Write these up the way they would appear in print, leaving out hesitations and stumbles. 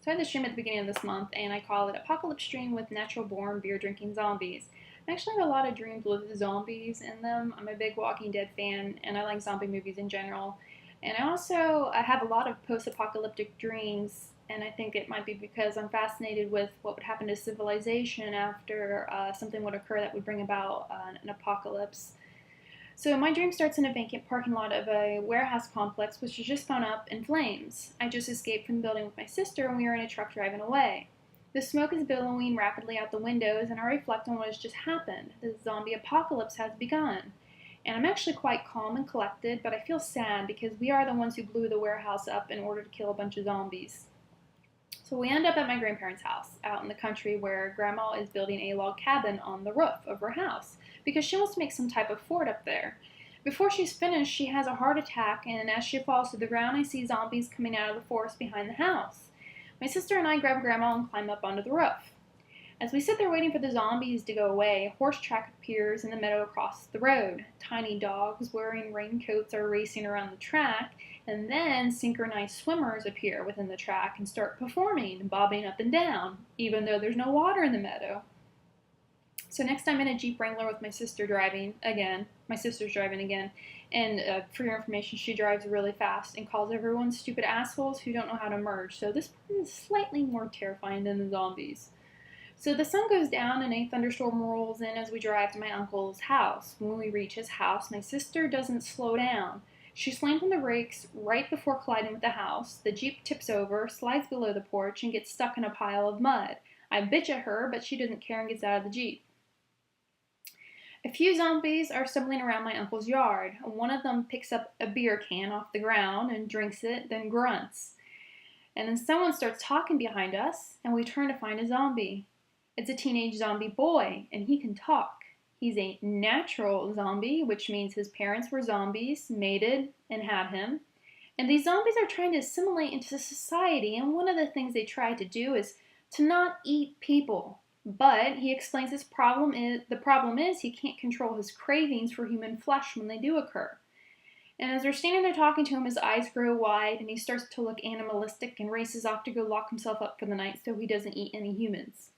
So I had this stream at the beginning of this month, and I call it Apocalypse Dream with Natural Born Beer Drinking Zombies. I actually have a lot of dreams with zombies in them. I'm a big Walking Dead fan, and I like zombie movies in general. And I have a lot of post-apocalyptic dreams, and I think it might be because I'm fascinated with what would happen to civilization after something would occur that would bring about an apocalypse. So my dream starts in a vacant parking lot of a warehouse complex which has just gone up in flames. I just escaped from the building with my sister and we are in a truck driving away. The smoke is billowing rapidly out the windows and I reflect on what has just happened. The zombie apocalypse has begun. And I'm actually quite calm and collected, but I feel sad because we are the ones who blew the warehouse up in order to kill a bunch of zombies. So we end up at my grandparents' house out in the country where Grandma is building a log cabin on the roof of her house because she wants to make some type of fort up there. Before she's finished, she has a heart attack, and as she falls to the ground, I see zombies coming out of the forest behind the house. My sister and I grab Grandma and climb up onto the roof. As we sit there waiting for the zombies to go away, a horse track appears in the meadow across the road. Tiny dogs wearing raincoats are racing around the track, and then synchronized swimmers appear within the track and start performing, bobbing up and down, even though there's no water in the meadow. So next I'm in a Jeep Wrangler with my sister driving again. My sister's driving again, and for your information, she drives really fast and calls everyone stupid assholes who don't know how to merge. So this part is slightly more terrifying than the zombies. So the sun goes down and a thunderstorm rolls in as we drive to my uncle's house. When we reach his house, my sister doesn't slow down. She slams on the brakes right before colliding with the house. The Jeep tips over, slides below the porch, and gets stuck in a pile of mud. I bitch at her, but she doesn't care and gets out of the Jeep. A few zombies are stumbling around my uncle's yard. One of them picks up a beer can off the ground and drinks it, then grunts. And then someone starts talking behind us, and we turn to find a zombie. It's a teenage zombie boy, and he can talk. He's a natural zombie, which means his parents were zombies, mated, and had him. And these zombies are trying to assimilate into society, and one of the things they try to do is to not eat people. But he explains the problem is he can't control his cravings for human flesh when they do occur. And as we're standing there talking to him, his eyes grow wide, and he starts to look animalistic and races off to go lock himself up for the night so he doesn't eat any humans.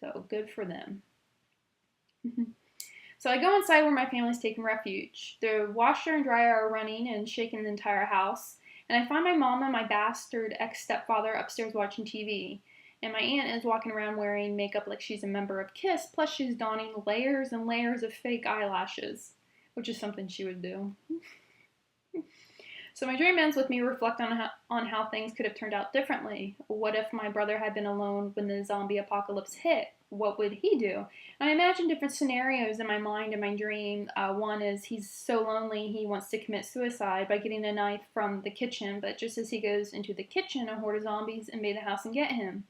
So good for them. So I go inside where my family's taking refuge. The washer and dryer are running and shaking the entire house. And I find my mom and my bastard ex-stepfather upstairs watching TV. And my aunt is walking around wearing makeup like she's a member of KISS, plus she's donning layers and layers of fake eyelashes, which is something she would do. So my dream ends with me reflecting on how things could have turned out differently. What if my brother had been alone when the zombie apocalypse hit? What would he do? And I imagine different scenarios in my mind in my dream. One is he's so lonely he wants to commit suicide by getting a knife from the kitchen, but just as he goes into the kitchen, a horde of zombies invade the house and get him.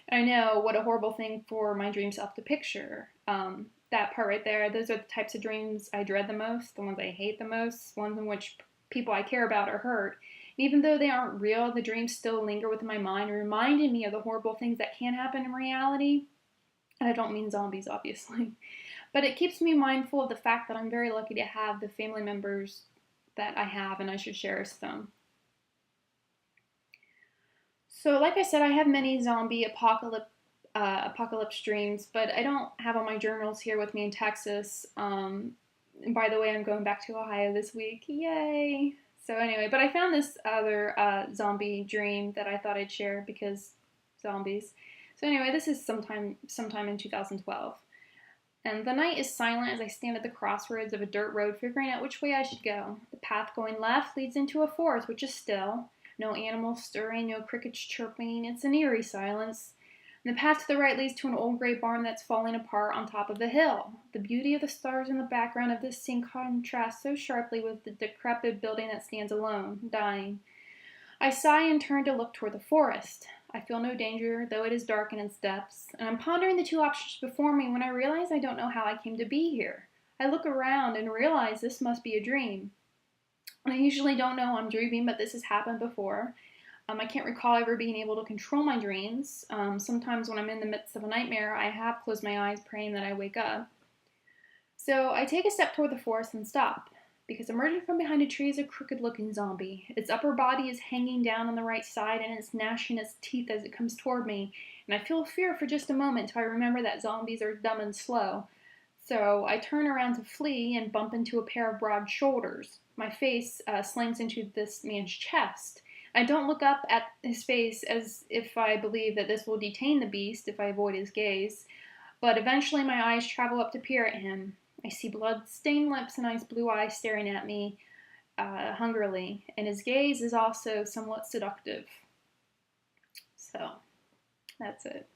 And I know, what a horrible thing for my dream self to picture. That part right there, those are the types of dreams I dread the most, the ones I hate the most, ones in which people I care about are hurt. And even though they aren't real, the dreams still linger within my mind, reminding me of the horrible things that can happen in reality. And I don't mean zombies, obviously. But it keeps me mindful of the fact that I'm very lucky to have the family members that I have, and I should cherish them. So like I said, I have many zombie apocalypse dreams, but I don't have all my journals here with me in Texas. And by the way, I'm going back to Ohio this week. Yay! So anyway, but I found this other zombie dream that I thought I'd share because zombies. So anyway, this is sometime in 2012. And the night is silent as I stand at the crossroads of a dirt road figuring out which way I should go. The path going left leads into a forest which is still. No animals stirring, no crickets chirping. It's an eerie silence. And the path to the right leads to an old gray barn that's falling apart on top of a hill. The beauty of the stars in the background of this scene contrasts so sharply with the decrepit building that stands alone, dying. I sigh and turn to look toward the forest. I feel no danger, though it is dark in its depths, and I'm pondering the two options before me when I realize I don't know how I came to be here. I look around and realize this must be a dream. I usually don't know I'm dreaming, but this has happened before. I can't recall ever being able to control my dreams. Sometimes when I'm in the midst of a nightmare, I have closed my eyes praying that I wake up. So I take a step toward the forest and stop. because emerging from behind a tree is a crooked-looking zombie. Its upper body is hanging down on the right side, and it's gnashing its teeth as it comes toward me. And I feel fear for just a moment till I remember that zombies are dumb and slow. So I turn around to flee and bump into a pair of broad shoulders. My face slams into this man's chest. I don't look up at his face as if I believe that this will detain the beast if I avoid his gaze, but eventually my eyes travel up to peer at him. I see blood-stained lips and ice blue eyes staring at me hungrily, and his gaze is also somewhat seductive. So, that's it.